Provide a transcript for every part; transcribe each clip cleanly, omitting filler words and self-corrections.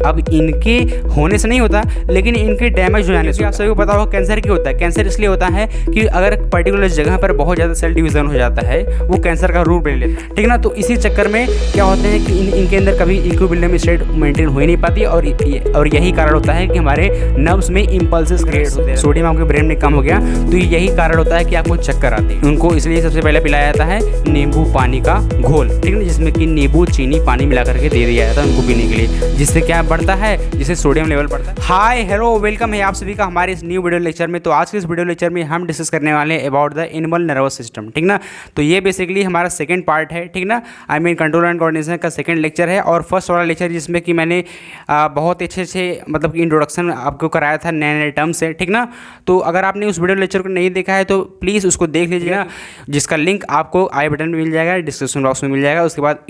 अब इनके होने से नहीं होता, लेकिन इनके डैमेज हो जाने से। आप सभी को पता होगा कैंसर क्यों होता है। कैंसर इसलिए होता है कि अगर पर्टिकुलर जगह पर बहुत ज़्यादा सेल डिवीज़न हो जाता है, वो कैंसर का रूप ले लेता है, ठीक ना। तो इसी चक्कर में क्या होते हैं कि इनके अंदर कभी इक्विलिब्रियम स्टेट मेंटेन हो ही नहीं पाती, और यही कारण होता है कि हमारे नर्व्स में इम्पल्सेस क्रिएट होते हैं। सोडियम आपके ब्रेन में कम हो गया तो यही कारण होता है कि आपको चक्कर आते हैं। उनको इसलिए सबसे पहले पिलाया जाता है नींबू पानी का घोल, ठीक है, जिसमें कि नींबू चीनी पानी मिला करके दे दिया जाता है उनको पीने के लिए, जिससे क्या बढ़ता है, जिससे सोडियम लेवल बढ़ता है। हाय हेलो वेलकम है आप सभी का हमारे इस न्यू वीडियो लेक्चर में। तो आज के इस वीडियो लेक्चर में हम डिस्कस करने वाले हैं about the animal nervous system, ठीक ना। तो ये बेसिकली हमारा सेकंड पार्ट है, ठीक ना। I mean control and coordination का सेकंड लेक्चर है, और फर्स्ट वाला लेक्चर जिसमें कि मैंने बहुत अच्छे से मतलब कि इंट्रोडक्शन आपको कराया था नए नए टर्म से, ठीक ना। तो अगर आपने उस वीडियो लेक्चर को नहीं देखा है तो प्लीज़ उसको देख लीजिएगा, जिसका लिंक आपको आई बटन में मिल जाएगा, डिस्क्रिप्शन बॉक्स में मिल जाएगा, उसके बाद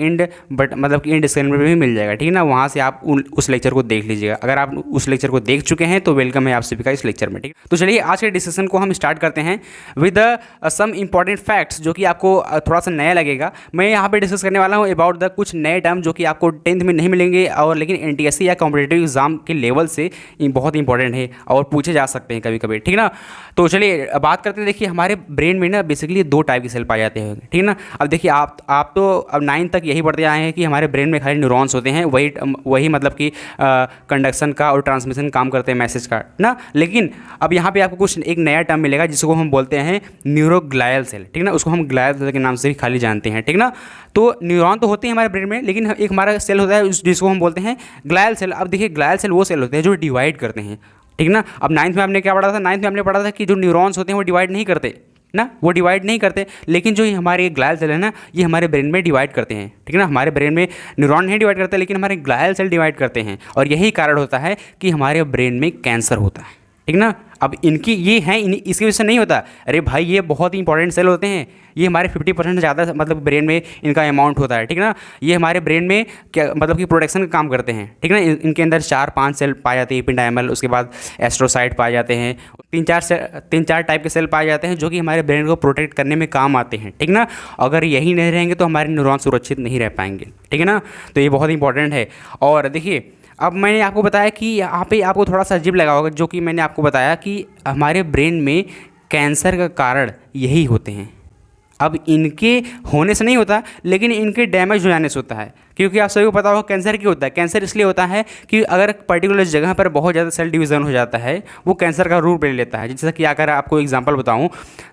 मतलब कि इंड स्क्रीन में भी मिल जाएगा, ठीक है ना। वहाँ से आप उस लेक्चर को देख लीजिएगा। अगर आप उस लेक्चर को देख चुके हैं तो वेलकम है आप सभी का इस लेक्चर में, ठीक है। तो चलिए आज के डिस्कशन को हम स्टार्ट करते हैं विद सम इंपॉर्टेंट फैक्ट्स, जो कि आपको थोड़ा सा नया लगेगा। मैं यहाँ पे डिस्कस करने वाला हूँ अबाउट द कुछ नए टर्म जो कि आपको 10th में नहीं मिलेंगे, और लेकिन NTSC या कॉम्पिटेटिव एग्जाम के लेवल से बहुत इंपॉर्टेंट है और पूछे जा सकते हैं कभी कभी, ठीक ना। तो चलिए बात करते हैं। देखिए हमारे ब्रेन में ना बेसिकली 2 टाइप के सेल पाए जाते हैं, ठीक ना। अब देखिए आप तो अब 9th तक यही पढ़ते आए हैं कि हमारे ब्रेन में खाली न्यूरॉन्स होते हैं, वही मतलब कि कंडक्शन का और ट्रांसमिशन काम करते हैं मैसेज का ना। लेकिन अब यहाँ पे आपको कुछ एक नया टर्म मिलेगा जिसको हम बोलते हैं न्यूरोग्लायल सेल, ठीक ना। उसको हम ग्लायल सेल के नाम से भी खाली जानते हैं, ठीक ना। तो न्यूरॉन तो होते हैं हमारे ब्रेन में, लेकिन एक हमारा सेल होता है जिसको हम बोलते हैं ग्लायल सेल। अब देखिए ग्लायल सेल वो सेल होते हैं जो डिवाइड करते हैं, ठीक ना। अब 9th में आपने क्या पढ़ा था? 9th में आपने पढ़ा था कि जो न्यूरॉन्स होते हैं वो डिवाइड नहीं करते ना, वो डिवाइड नहीं करते, लेकिन जो ये हमारे ग्लायल सेल है ना, ये हमारे ब्रेन में डिवाइड करते हैं, ठीक है ना। हमारे ब्रेन में न्यूरॉन नहीं डिवाइड करते, लेकिन हमारे ग्लायल सेल डिवाइड करते हैं, और यही कारण होता है कि हमारे ब्रेन में कैंसर होता है, ठीक ना। अब इनकी ये हैं, इसकी वजह से नहीं होता। अरे भाई ये बहुत ही इंपॉर्टेंट सेल होते हैं, ये हमारे 50% ज़्यादा मतलब ब्रेन में इनका अमाउंट होता है, ठीक ना। ये हमारे ब्रेन में क्या मतलब कि प्रोटेक्शन का काम करते हैं, ठीक ना। इनके अंदर 4-5 सेल पाए जाते हैं, एपिडाइमल, उसके बाद एस्ट्रोसाइट पाए जाते हैं, 3-4 टाइप के सेल पाए जाते हैं जो कि हमारे ब्रेन को प्रोटेक्ट करने में काम आते हैं, ठीक ना। अगर यही नहीं रहेंगे तो हमारे न्यूरॉन सुरक्षित नहीं रह पाएंगे, ठीक है ना। तो ये बहुत इंपॉर्टेंट है। और देखिए अब मैंने आपको बताया कि यहाँ पे आपको थोड़ा सा अजीब लगा होगा, जो कि मैंने आपको बताया कि हमारे ब्रेन में कैंसर का कारण यही होते हैं। अब इनके होने से नहीं होता, लेकिन इनके डैमेज हो जाने से होता है। क्योंकि आप सभी को पता होगा कैंसर क्यों होता है। कैंसर इसलिए होता है कि अगर पर्टिकुलर जगह पर बहुत ज़्यादा सेल डिवीज़न हो जाता है, वो कैंसर का रूप ले लेता है। जैसा कि अगर आपको एग्जांपल बताऊं,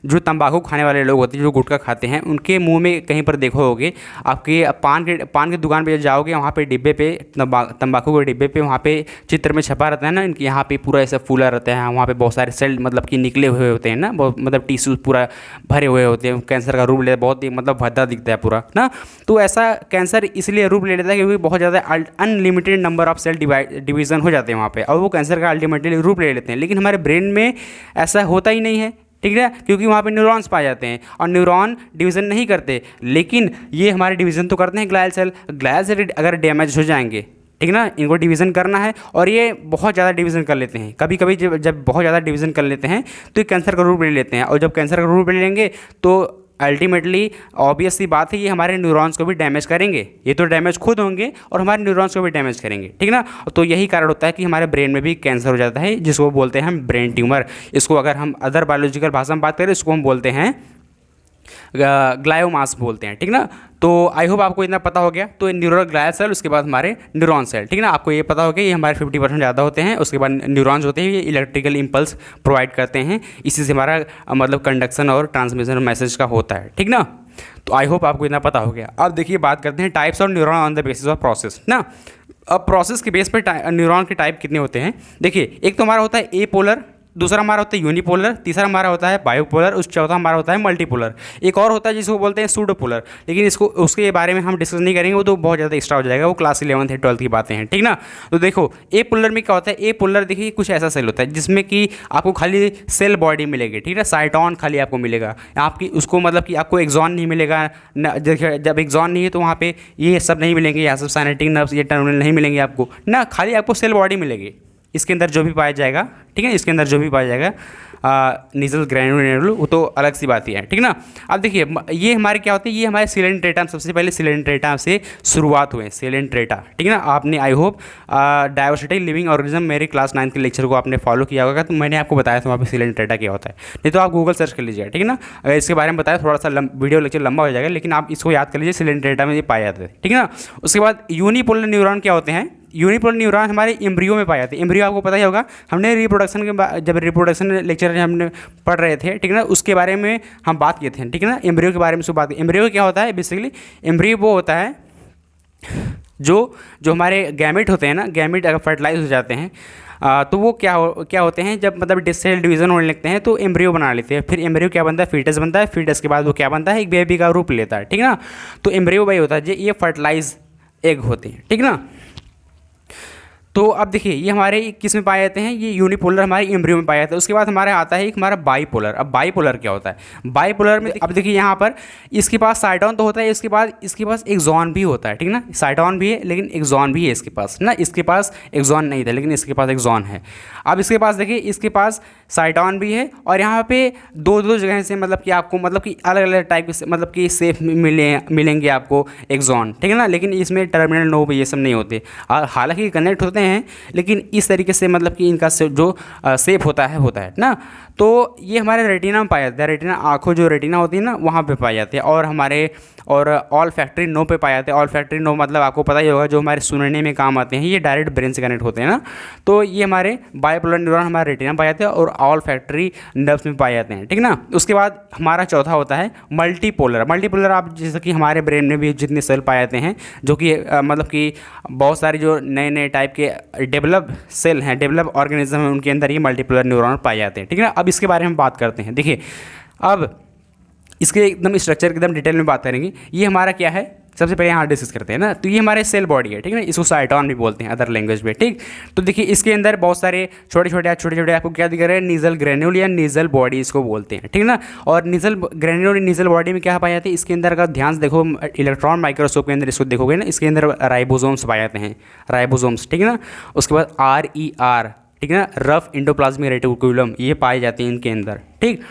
जो तंबाकू खाने वाले लोग होते हैं, जो गुटखा खाते हैं, उनके मुंह में कहीं पर देखो होगे, आपके पान की दुकान पर जाओगे, वहाँ पर डिब्बे पे तंबाकू के डिब्बे पे वहाँ पे चित्र में छपा रहता है ना, इनके यहाँ पे पूरा ऐसा फूला रहता है, वहाँ पर बहुत सारे सेल मतलब कि निकले हुए होते हैं ना, बहुत मतलब टिश्यू पूरा भरे हुए होते हैं, कैंसर का रूप ले, बहुत ही मतलब भद्दा दिखता है पूरा ना। तो ऐसा कैंसर इसलिए रूप ले लेता है क्योंकि बहुत ज़्यादा unlimited number of cell division हो जाते हैं वहाँ पे, और वो कैंसर का अल्टीमेटली रूप ले लेते हैं। लेकिन हमारे ब्रेन में ऐसा होता ही नहीं है, ठीक है, क्योंकि वहाँ पे न्यूरॉन्स पाए जाते हैं, और न्यूरॉन डिवीज़न नहीं करते, लेकिन ये हमारे डिवीज़न तो करते हैं ग्लायल सेल। ग्लायल सेल अगर डैमेज हो जाएंगे, ठीक ना, इनको डिवीज़न करना है, और ये बहुत ज़्यादा डिवीज़न कर लेते हैं। कभी कभी जब बहुत ज़्यादा डिवीज़न कर लेते हैं तो ये कैंसर का रूप ले लेते हैं, और जब कैंसर का रूप ले लेंगे तो अल्टीमेटली ऑब्वियस सी बात है, ये हमारे न्यूरॉन्स को भी डैमेज करेंगे। ये तो डैमेज खुद होंगे और हमारे न्यूरॉन्स को भी डैमेज करेंगे, ठीक ना। तो यही कारण होता है कि हमारे ब्रेन में भी कैंसर हो जाता है, जिसको बोलते हैं हम ब्रेन ट्यूमर। इसको अगर हम अदर बायोलॉजिकल भाषा में बात करें, इसको हम बोलते हैं ग्लायोमास बोलते हैं, ठीक ना। तो आई होप आपको इतना पता हो गया। तो न्यूरोग्लायल सेल, उसके बाद हमारे न्यूरॉन सेल, ठीक ना। आपको ये पता हो गया ये हमारे 50% ज़्यादा होते हैं। उसके बाद न्यूरॉन्स होते हैं, ये इलेक्ट्रिकल इम्पल्स प्रोवाइड करते हैं, इसी से हमारा मतलब कंडक्शन और ट्रांसमिशन मैसेज का होता है, ठीक ना। तो आई होप आपको इतना पता हो गया। अब देखिए बात करते हैं types of neuron on the basis of process ना। अब प्रोसेस के बेस पर न्यूरॉन के टाइप कितने होते हैं? देखिए एक तो हमारा होता है ए पोलर, दूसरा हमारा होता है यूनिपोलर, तीसरा हमारा होता है बायोपोलर, उस चौथा हमारा होता है मल्टीपोलर। एक और होता है जिसको बोलते हैं सूडोपोलर, लेकिन उसके बारे में हम डिस्कस नहीं करेंगे, वो तो बहुत ज़्यादा एक्स्ट्रा हो जाएगा, वो क्लास 11th या 12th की बातें हैं, ठीक ना। तो देखो ए पोलर में क्या होता है? ए पोलर देखिए कुछ ऐसा सेल होता है जिसमें कि आपको खाली सेल बॉडी मिलेगी, ठीक है, साइटॉन खाली आपको मिलेगा, आपकी उसको मतलब कि आपको एक्सॉन नहीं मिलेगा। देखिए जब एक्सॉन नहीं है तो वहाँ पे ये सब नहीं मिलेंगे, यहाँ सब साइनेटिक नर्व्स, ये टर्मिनल नहीं मिलेंगे आपको ना, खाली आपको सेल बॉडी मिलेगी। इसके अंदर जो भी पाया जाएगा, ठीक है, इसके अंदर जो भी पाया जाएगा नीजल ग्रेन्यूल वो तो अलग सी बात ही है, ठीक ना। अब देखिए ये हमारे क्या होते हैं, ये हमारे सिलेंट्रेटा, सबसे पहले सिलेंट्रेटा से शुरुआत हुए, सिलेंट्रेटा, ठीक है ना। आपने I hope diversity living organism मेरे क्लास 9 के लेक्चर को आपने फॉलो किया होगा, तो मैंने आपको बताया था वहाँ पे सिलेंट्रेटा क्या होता है, नहीं तो आप गूगल सर्च कर लीजिएगा, ठीक है ना। अगर इसके बारे में बताया थोड़ा सा वीडियो लेक्चर लंबा हो जाएगा, लेकिन आप इसको याद कर लीजिए, सिलेंट्रेटा में ये पाए जाते हैं, ठीक है ना। उसके बाद यूनिपोलर न्यूरॉन क्या होते हैं, यूनिपोलर न्यूरॉन हमारे एम्ब्रियो में पाए जाते हैं। एम्ब्रियो आपको पता ही होगा, हमने रिप्रोडक्शन के जब रिप्रोडक्शन लेक्चर हमने पढ़ रहे थे, ठीक है ना, उसके बारे में हम बात किए थे, ठीक है ना। एम्ब्रियो के बारे में बात, एम्ब्रियो क्या होता है बेसिकली, एम्ब्रियो वो होता है जो हमारे गैमेट होते हैं ना, गैमेट अगर फर्टिलाइज हो जाते हैं तो वो क्या होते हैं, जब मतलब सेल डिवीज़न होने लगते हैं तो एम्ब्रियो बना लेते हैं। फिर एम्ब्रियो क्या बनता है, फीटस बनता है। फीटस के बाद वो क्या बनता है, एक बेबी का रूप लेता है, ठीक है ना। तो एम्ब्रियो वही होता है, ये फर्टिलाइज एग होते हैं, ठीक ना। तो अब देखिए ये हमारे किस में पाए जाते हैं, ये यूनिपोलर हमारे एम्ब्रियो में पाए जाते हैं। उसके बाद हमारे आता है एक हमारा बाईपोलर। अब बाईपोलर क्या होता है, बाईपोलर में अब देखिए यहाँ पर इसके पास साइटोन तो होता है, इसके पास एक्सॉन भी होता है, ठीक ना। साइटोन भी है लेकिन एक्सॉन भी है इसके पास ना, इसके पास एक्सॉन नहीं था लेकिन इसके पास एक्सॉन है। अब इसके पास देखिए इसके पास साइटोन भी है, और यहाँ पे दो जगह से मतलब कि आपको मतलब कि अलग अलग टाइप के मतलब कि सेफ मिलेंगे आपको एक्सॉन, ठीक है ना। लेकिन इसमें टर्मिनल नोब ये सब नहीं होते, हालांकि कनेक्ट होते हैं, लेकिन इस तरीके से मतलब कि इनका जो शेप होता है ना। तो ये हमारे रेटिना में पाया जाता है, रेटिना आँखों जो रेटिना होती है ना वहाँ पे पाए जाते हैं, और ऑल फैक्ट्री नो पे पाए जाते हैं। ऑल फैक्ट्री नो मतलब आपको पता ही होगा, जो हमारे सुनने में काम आते हैं, ये डायरेक्ट ब्रेन से कनेक्ट होते हैं ना। तो ये हमारे बायोपोलर न्यूरॉन हमारे रेटिना में पाए जाते हैं और ऑल फैक्ट्री नर्व्स में पाए जाते हैं, ठीक ना। उसके बाद हमारा चौथा होता है मल्टीपोलर। मल्टीपोलर आप जैसे कि हमारे ब्रेन में भी जितने सेल पाए जाते हैं, जो कि मतलब कि बहुत सारे जो नए टाइप के डेवलप सेल हैं, डेवलप ऑर्गेनिज्म हैं, उनके अंदर ये मल्टीपोलर न्यूरॉन पाए जाते हैं, ठीक है ना। अब इसके बारे में बात करते हैं। देखिए अब इसके एकदम स्ट्रक्चर एकदम डिटेल में बात करेंगे। ये हमारा क्या है, सबसे पहले यहाँ डिस्कस करते हैं ना। तो ये हमारे सेल बॉडी है, ठीक है ना, इसको साइटोन भी बोलते हैं अदर लैंग्वेज में, ठीक। तो देखिए इसके अंदर बहुत सारे छोटे छोटे आपको क्या दिख रहे हैं, नीजल ग्रेन्यूल या नीजल बॉडी इसको बोलते हैं, ठीक ना। और नीजल ग्रेन्यूल नीजल बॉडी में क्या पाए जाते हैं, इसके अंदर का ध्यान से देखो, इलेक्ट्रॉन माइक्रोस्कोप के अंदर इसको देखोगे ना, इसके अंदर राइबोसोम्स पाए जाते हैं, राइबोसोम्स, ठीक है ना। उसके बाद RER, ठीक है ना, रफ एंडोप्लाज्मिक रेटिकुलम, ये पाए जाते हैं इनके अंदर, ठीक।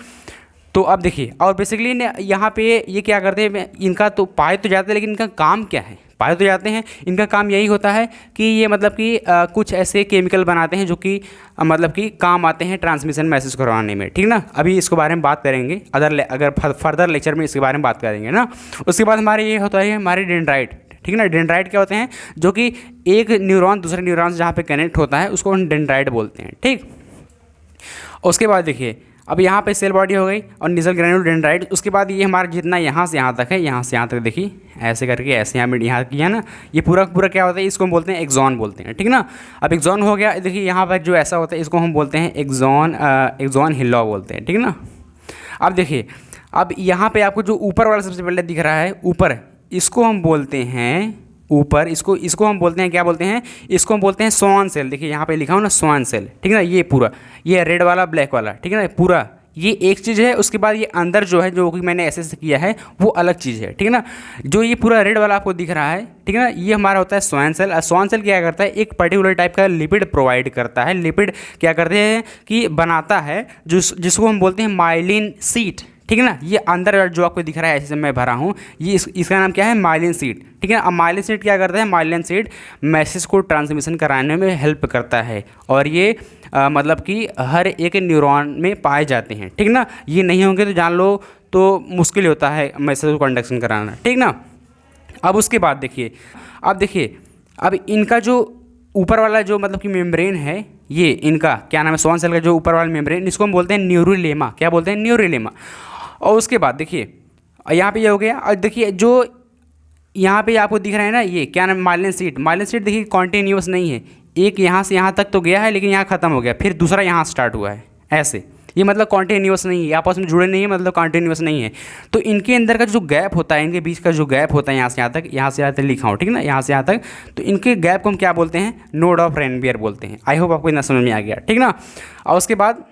तो अब देखिए, और बेसिकली यहाँ पे ये क्या करते हैं, इनका तो पाए तो जाते हैं, लेकिन इनका काम क्या है, पाए तो जाते हैं, इनका काम यही होता है कि ये मतलब कि कुछ ऐसे केमिकल बनाते हैं जो कि मतलब कि काम आते हैं ट्रांसमिशन मैसेज करवाने में, ठीक ना। अभी इसके बारे में बात करेंगे, अगर फर्दर लेक्चर में इसके बारे में बात करेंगे ना। उसके बाद हमारे ये होता है हमारे डेंड्राइट, ठीक है ना। डेंड्राइट क्या होते हैं, जो कि एक न्यूरॉन दूसरे न्यूरॉन से जहाँ पे कनेक्ट होता है उसको हम डेंड्राइट बोलते हैं, ठीक। उसके बाद देखिए अब यहाँ पे सेल बॉडी हो गई और नीजल ग्रेन्यूल डेंड्राइट। उसके बाद ये हमारा जितना यहाँ से यहाँ तक है, यहाँ से यहाँ तक देखिए ऐसे करके ऐसे यहाँ किया ना, ये पूरा क्या होता है, इसको हम बोलते हैं एक्सॉन बोलते हैं, ठीक ना। अब एक्सॉन हो गया, देखिए यहाँ पर जो ऐसा होता है इसको हम बोलते हैं एक्सॉन हिल्ला बोलते हैं, ठीक ना। अब देखिए अब यहाँ पे आपको जो ऊपर वाला सबसे पहले दिख रहा है, ऊपर, इसको हम बोलते हैं ऊपर, इसको हम बोलते हैं, क्या बोलते हैं, इसको हम बोलते हैं स्वान सेल। देखिए यहाँ पे लिखा हो ना स्वान सेल, ठीक है ना। ये पूरा, ये रेड वाला ब्लैक वाला, ठीक है ना, पूरा ये एक चीज़ है। उसके बाद ये अंदर जो है, जो कि मैंने ऐसे किया है, वो अलग चीज़ है, ठीक है ना। जो ये पूरा रेड वाला आपको दिख रहा है, ठीक है ना, ये हमारा होता है स्वान सेल। स्वान सेल क्या करता है, एक पर्टिकुलर टाइप का लिपिड प्रोवाइड करता है। लिपिड क्या करते हैं कि बनाता है, जिसको हम बोलते हैं माइलिन शीट, ठीक है ना। ये अंदर जो आपको दिख रहा है ऐसे मैं भरा हूँ, ये इसका नाम क्या है, माइलिन शीट, ठीक है। अब माइलिन शीट क्या करता है, माइलिन शीट मैसेज को ट्रांसमिशन कराने में हेल्प करता है, और ये मतलब कि हर एक न्यूरॉन में पाए जाते हैं, ठीक ना। ये नहीं होंगे तो जान लो तो मुश्किल होता है मैसेज को कंडक्शन कराना, ठीक ना। अब उसके बाद देखिए, अब इनका जो ऊपर वाला जो मतलब कि मेम्ब्रेन है, ये इनका क्या नाम है, स्वान सेल का जो ऊपर वाला मेम्ब्रेन, इसको हम बोलते हैं न्यूरोलेमा। क्या बोलते हैं, न्यूरोलेमा। और उसके बाद देखिए यहाँ पे ये हो गया, और देखिए जो यहाँ पे आपको दिख रहा है ना, ये क्या नाम, माइलिन शीट। माइलिन शीट देखिए कॉन्टिन्यूस नहीं है, एक यहाँ से यहाँ तक तो गया है लेकिन यहाँ ख़त्म हो गया, फिर दूसरा यहाँ स्टार्ट हुआ है, ऐसे। ये मतलब कॉन्टिन्यूस नहीं है, आपस में जुड़े नहीं है, मतलब कॉन्टिन्यूस नहीं है। तो इनके अंदर का जो गैप होता है, इनके बीच का जो गैप होता है, यहाँ से यहाँ तक लिखा हो, ठीक है ना, यहाँ से यहाँ तक, तो इनके गैप को हम क्या बोलते हैं, नोड ऑफ रेनबियर बोलते हैं। आई होप आपको इतना समझ में आ गया, ठीक ना। और उसके बाद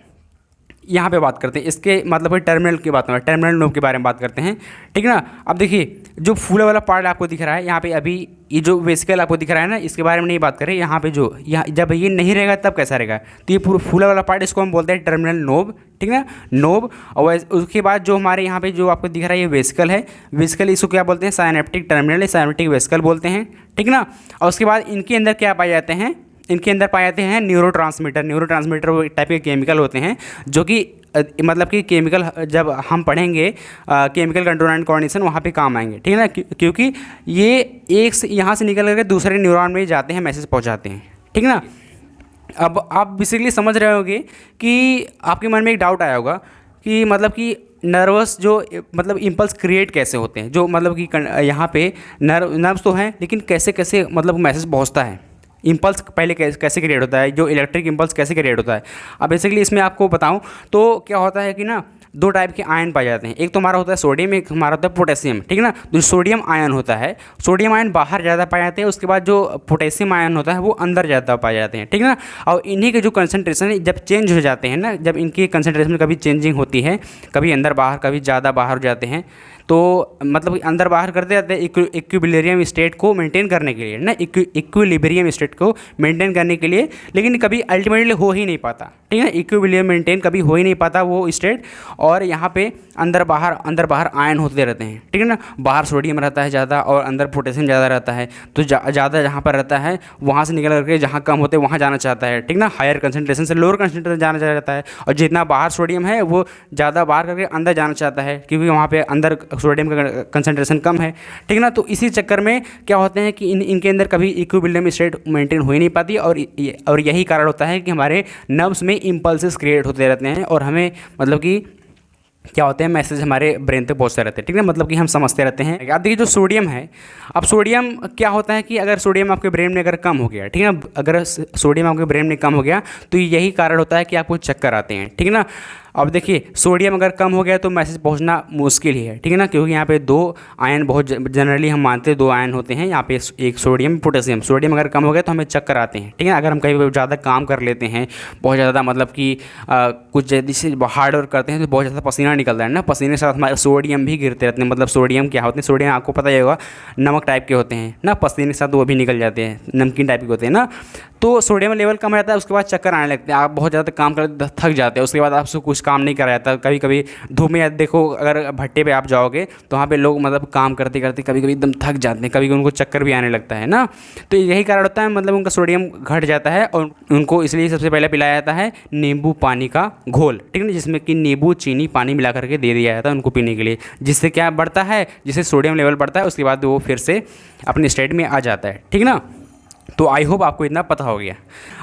यहाँ पे बात करते हैं इसके मतलब टर्मिनल की बात, टर्मिनल नोब के बारे में बात करते हैं, ठीक है ना। अब देखिए जो फूले वाला पार्ट आपको दिख रहा है, यहाँ पे अभी ये जो वेसिकल आपको दिख रहा है ना, इसके बारे में नहीं बात करें। यहाँ पे जो यहाँ जब ये नहीं रहेगा तब कैसा रहेगा, तो ये पूरा फूला वाला पार्ट इसको हम बोलते हैं टर्मिनल नोब, ठीक है ना, नोब। और उसके बाद जो हमारे यहाँ पे जो आपको दिख रहा है ये वेसिकल है, वेसिकल इसको क्या बोलते हैं, साइनेप्टिक टर्मिनल, साइनेप्टिक वेसिकल बोलते हैं, ठीक ना। और उसके बाद इनके अंदर क्या पाए जाते हैं, इनके अंदर पाए जाते हैं न्यूरोट्रांसमीटर वो टाइप के केमिकल होते हैं जो कि मतलब कि केमिकल जब हम पढ़ेंगे केमिकल कंट्रोल एंड कोऑर्डिनेशन वहाँ पे काम आएंगे, ठीक है ना, क्योंकि ये एक से यहाँ से निकल करके दूसरे न्यूरॉन में जाते हैं, मैसेज पहुँचाते हैं, ठीक ना। अब आप बेसिकली समझ रहे होंगे कि आपके मन में एक डाउट आया होगा कि मतलब कि नर्वस जो मतलब इम्पल्स क्रिएट कैसे होते हैं, जो मतलब कि यहाँ पे नर्व्स तो हैं लेकिन कैसे कैसे मतलब मैसेज पहुँचता है, इम्पल्स पहले कैसे क्रिएट होता है, जो इलेक्ट्रिक इम्पल्स कैसे क्रिएट होता है। अब बेसिकली इसमें आपको बताऊं तो क्या होता है कि ना दो टाइप के आयन पाए जाते हैं, एक तो हमारा होता है सोडियम, एक हमारा होता है पोटेशियम, ठीक है ना। जो सोडियम आयन होता है, सोडियम आयन बाहर ज़्यादा पाए जाते हैं, उसके बाद जो पोटेशियम आयन होता है वो अंदर ज़्यादा पाए जाते हैं, ठीक है ना। और इन्हीं के जो कंसंट्रेशन जब चेंज हो जाते हैं ना, जब इनकी कंसंट्रेशन में कभी चेंजिंग होती है, कभी अंदर बाहर कभी ज़्यादा बाहर हो जाते हैं, तो मतलब अंदर बाहर करते जाते हैं इक्विलिब्रियम स्टेट को मेंटेन करने के लिए ना, इक्विलिब्रियम स्टेट को मेंटेन करने के लिए, लेकिन कभी अल्टीमेटली हो ही नहीं पाता, ठीक है। इक्विलिब्रियम मेंटेन कभी हो ही नहीं पाता वो स्टेट, और यहाँ पे अंदर बाहर आयन होते रहते हैं, ठीक है ना। बाहर सोडियम रहता है ज़्यादा और अंदर पोटेशियम ज़्यादा रहता है, तो ज़्यादा जहाँ पर रहता है वहाँ से निकल करके जहाँ कम होते हैं वहाँ जाना चाहता है, ठीक ना। हायर कंसंट्रेशन से लोअर कंसंट्रेशन जाना चाहता है, और जितना बाहर सोडियम है वो ज़्यादा बाहर करके अंदर जाना चाहता है, क्योंकि वहाँ पे अंदर सोडियम का कंसंट्रेशन कम है, ठीक ना। तो इसी चक्कर में क्या होते हैं कि इनके अंदर कभी इक्विलिब्रियम स्टेट मेंटेन हो ही नहीं पाती, और यही कारण होता है कि हमारे नर्व्स में इम्पल्सेस क्रिएट होते रहते हैं, और हमें मतलब कि क्या होते हैं मैसेज हमारे ब्रेन तक पहुंचते रहते हैं, ठीक है, मतलब कि हम समझते रहते हैं। आप देखिए जो सोडियम है, अब सोडियम क्या होता है कि अगर सोडियम आपके ब्रेन में अगर कम हो गया, ठीक है ना, अगर सोडियम आपके ब्रेन में कम हो गया तो यही कारण होता है कि आपको चक्कर आते हैं, ठीक है ना। अब देखिए सोडियम अगर कम हो गया तो मैसेज पहुंचना मुश्किल ही है, ठीक है ना, क्योंकि यहाँ पे दो आयन बहुत जनरली हम मानते हैं दो आयन होते हैं यहाँ पे, एक सोडियम पोटेशियम। सोडियम अगर कम हो गया तो हमें चक्कर आते हैं, ठीक है। अगर हम कहीं ज़्यादा काम कर लेते हैं, बहुत ज़्यादा मतलब कि कुछ जैसे हार्ड वर्क करते हैं तो बहुत ज़्यादा पसीना निकलता है ना, पसीने के साथ हमारे सोडियम भी गिरते रहते हैं। मतलब सोडियम क्या होते हैं, सोडियम आपको पता ही होगा नमक टाइप के होते हैं ना, पसीने के साथ वो भी निकल जाते हैं, नमकीन टाइप के होते हैं ना। तो सोडियम लेवल कम रहता है, उसके बाद चक्कर आने लगते हैं, आप बहुत ज़्यादा काम कर थक जाते हैं, उसके बाद आपसे कुछ काम नहीं करा जाता। कभी कभी धूप में देखो, अगर भट्टे पे आप जाओगे तो वहाँ पे लोग मतलब काम करते करते कभी कभी एकदम थक जाते हैं, कभी उनको चक्कर भी आने लगता है ना। तो यही कारण होता है, मतलब उनका सोडियम घट जाता है, और उनको इसलिए सबसे पहले पिलाया जाता है नींबू पानी का घोल, ठीक है ना, जिसमें कि नींबू चीनी पानी मिला करके दे दिया जाता है उनको पीने के लिए, जिससे क्या बढ़ता है, जिससे सोडियम लेवल बढ़ता है, उसके बाद वो फिर से अपने स्टेट में आ जाता है, ठीक ना। तो आई होप आपको इतना पता हो गया।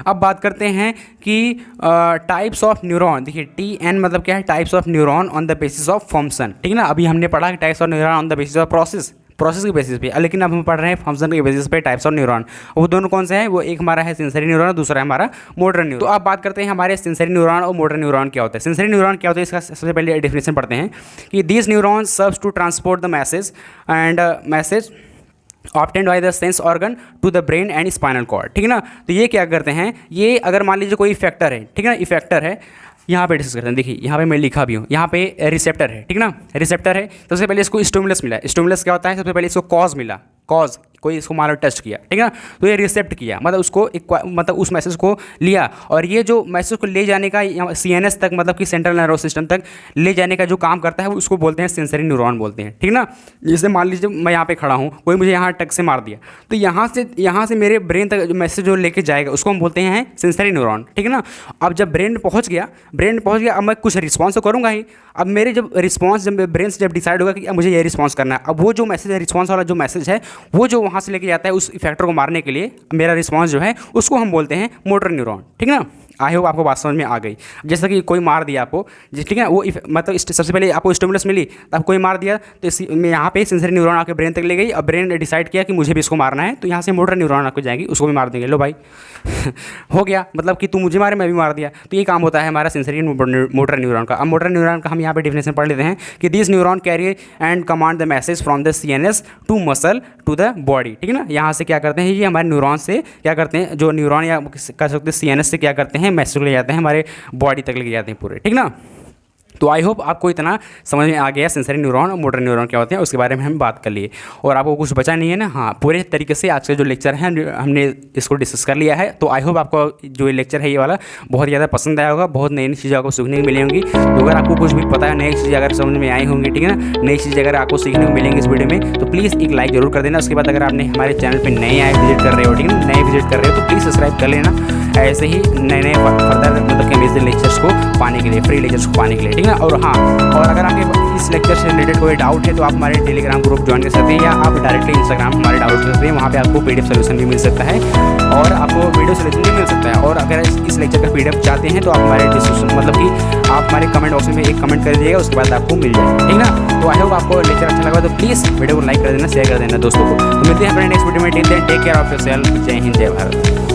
अब बात करते हैं कि टाइप्स ऑफ न्यूरॉन। देखिए TN मतलब क्या है, types of neuron on the basis of function, ठीक है ना। अभी हमने पढ़ा कि types of neuron on the basis of process के बेसिस पे, लेकिन अब हम पढ़ रहे हैं फंक्शन के बेसिस पे टाइप्स ऑफ न्यूरॉन। वो दोनों कौन से हैं, वो एक हमारा है सेंसरी न्यूरॉन और दूसरा है हमारा मोटर न्यूरॉन। तो अब बात करते हैं हमारे सेंसरी न्यूरॉन और मोटर न्यूरॉन क्या होता है। सेंसरी न्यूरॉन क्या होता है, इसका सबसे पहले डेफिनेशन पढ़ते हैं कि these neuron serves to transport the message and message obtained by the sense organ to the brain and spinal cord, ठीक है ना। तो ये क्या करते हैं, ये अगर मान लीजिए कोई इफेक्टर है, ठीक है ना, इफेक्टर है, यहाँ पे डिस्कस करते हैं। देखिए यहाँ पे मैं लिखा भी हूँ, यहाँ पे रिसेप्टर है, ठीक है ना, रिसेप्टर है। सबसे पहले इसको स्टिमुलस मिला, स्टिमुलस क्या होता है, सबसे पहले इसको कॉज मिला, कॉज कोई इसको मान लो टच किया, ठीक है ना, तो ये रिसेप्ट किया, मतलब उसको मतलब उस मैसेज को लिया, और ये जो मैसेज को ले जाने का CNS तक, मतलब कि सेंट्रल नर्वस सिस्टम तक ले जाने का जो काम करता है वो उसको बोलते हैं सेंसरी न्यूरॉन बोलते हैं, ठीक ना। जैसे मान लीजिए मैं यहाँ पे खड़ा हूँ, कोई मुझे यहाँ टक से मार दिया, तो यहाँ से मेरे ब्रेन तक जो मैसेज जो लेके जाएगा उसको हम बोलते हैं सेंसरी न्यूरॉन, ठीक है ना। अब जब ब्रेन पहुँच गया, अब मैं कुछ रिस्पॉन्स तो करूँगा ही। अब मेरे जब रिस्पॉन्स जब ब्रेन से जब डिसाइड होगा कि अब मुझे ये रिस्पॉन्स करना है, अब वो जो मैसेज है, रिस्पॉन्स वाला जो मैसेज है, वो जो वहाँ से लेके जाता है उस इफेक्टर को मारने के लिए, मेरा रिस्पॉन्स जो है उसको हम बोलते हैं मोटर न्यूरॉन, ठीक है ना। आई होप आपको बात समझ में आ गई। जैसा कि कोई मार दिया आपको, ठीक है, वो मतलब सबसे पहले आपको स्टिमुलस मिली, तब कोई मार दिया, तो यहाँ पे सेंसरी न्यूरॉन आपके ब्रेन तक ले गई, और ब्रेन ने डिसाइड किया कि मुझे भी इसको मारना है, तो यहाँ से मोटर न्यूरॉन आपको जाएंगी, उसको भी मार देंगे। लो भाई हो गया, मतलब कि तू मुझे मारे मैं भी मार दिया। तो ये काम होता है हमारा सेंसरी मोटर न्यूरॉन का। अब मोटर न्यूरॉन का हम यहाँ पे डिफिनेशन पढ़ लेते हैं कि this neuron carry and command the message from the CNS to muscle to the body, ठीक है ना। यहाँ से क्या करते हैं, ये हमारे न्यूरॉन से क्या करते हैं, जो न्यूरॉन या कर सकते हैं CNS से क्या करते हैं, मैसेज ले जाते हैं हमारे बॉडी तक लेके जाते हैं पूरे, ठीक ना। तो आई होप आपको इतना समझ में आ गया सेंसरी न्यूरॉन और मोटर न्यूरॉन क्या होते हैं, उसके बारे में हम बात कर लिए। और आपको कुछ बचा नहीं है ना? हाँ, पूरे तरीके से आज का जो लेक्चर है हमने इसको डिस्कस कर लिया है। तो आई होप आपको जो ये लेक्चर है ये वाला बहुत ज़्यादा पसंद आया होगा, बहुत नई नई चीज़ें आपको सीखने को मिली होंगी। तो अगर आपको कुछ भी पता है, नई चीज़ें अगर समझ में आई होंगी, ठीक है ना, नई चीज़ें अगर आपको सीखने को मिलेंगी इस वीडियो में, तो प्लीज़ एक लाइक जरूर कर देना। उसके बाद अगर आपने हमारे चैनल पर नए आए विजिट कर रहे हो, ठीक है, नए विजिट कर रहे हो, तो प्लीज़ सब्सक्राइब कर लेना, ऐसे ही नए नए फर्दर मतलब कि अमेजिंग लेक्चर्स को पाने के लिए, फ्री लेक्चर्स को पाने के लिए, ठीक है। और हाँ, और अगर आपके इस लेक्चर से रिलेटेड कोई डाउट है तो आप हमारे टेलीग्राम ग्रुप ज्वाइन कर सकते हैं, या आप डायरेक्टली इंस्टाग्राम हमारे डाउट कर सकते हैं। वहाँ पे आपको PDF सोल्यूशन भी मिल सकता है और आपको वीडियो सोल्यूशन भी मिल सकता है। और अगर इस लेक्चर का PDF चाहते हैं तो आप हमारे डिस्क्रिप्शन मतलब कि आप हमारे कमेंट बॉक्स में एक कमेंट कर दीजिएगा, उसके बाद आपको मिल जाएगा, ठीक ना। तो आई होप आपको लेक्चर अच्छा लगा, तो प्लीज़ वीडियो को लाइक कर देना, शेयर कर देना दोस्तों को। तो मिलते हैं अपने नेक्स्ट वीडियो में। Take care of yourself. Jai Hind, जय भारत।